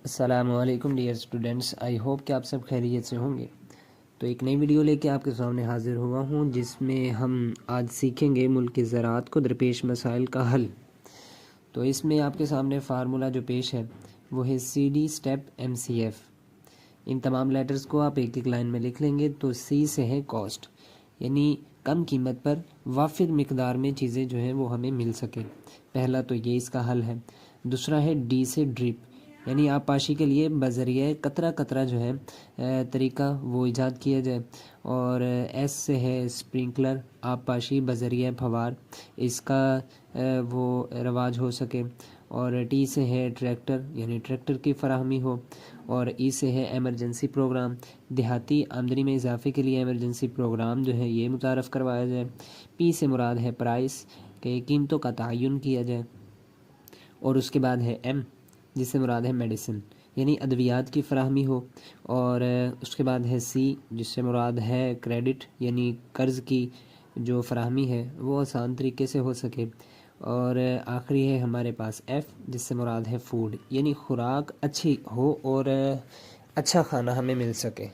السلام علیکم dear students, I hope کہ آپ سب خیریت سے ہوں گے۔ تو ایک نئی ویڈیو لے کے آپ کے سامنے حاضر ہوا ہوں، جس میں ہم آج سیکھیں گے ملک کی زراعت کو درپیش مسائل کا حل۔ تو اس میں آپ کے سامنے فارمولا جو پیش ہے وہ ہے C D step M C F. ان تمام لیٹرز کو آپ ایک ایک لائن میں لکھ لیں گے۔ تو سی سے ہے کاسٹ، یعنی کم قیمت پر وافر مقدار میں چیزیں جو ہیں وہ ہمیں مل سکیں، پہلا تو یہ اس کا حل ہے۔ دوسرا ہے ڈی سے ڈرپ، یعنی آب پاشی کے لیے بذریعہ قطرہ قطرہ جو ہے طریقہ وہ ایجاد کیا جائے۔ اور ایس سے ہے اسپرنکلر، آب پاشی بذریعہ پھوار، اس کا وہ رواج ہو سکے۔ اور ٹی سے ہے ٹریکٹر، یعنی ٹریکٹر کی فراہمی ہو۔ اور ای سے ہے ایمرجنسی پروگرام، دیہاتی آمدنی میں اضافے کے لیے ایمرجنسی پروگرام جو ہے یہ متعارف کروایا جائے۔ پی سے مراد ہے پرائس، کہ قیمتوں کا تعین کیا جائے۔ اور اس کے بعد ہے ایم، جس سے مراد ہے میڈیسن، یعنی ادویات کی فراہمی ہو۔ اور اس کے بعد ہے سی، جس سے مراد ہے کریڈٹ، یعنی قرض کی جو فراہمی ہے وہ آسان طریقے سے ہو سکے۔ اور آخری ہے ہمارے پاس ایف، جس سے مراد ہے فوڈ، یعنی خوراک اچھی ہو اور اچھا کھانا ہمیں مل سکے۔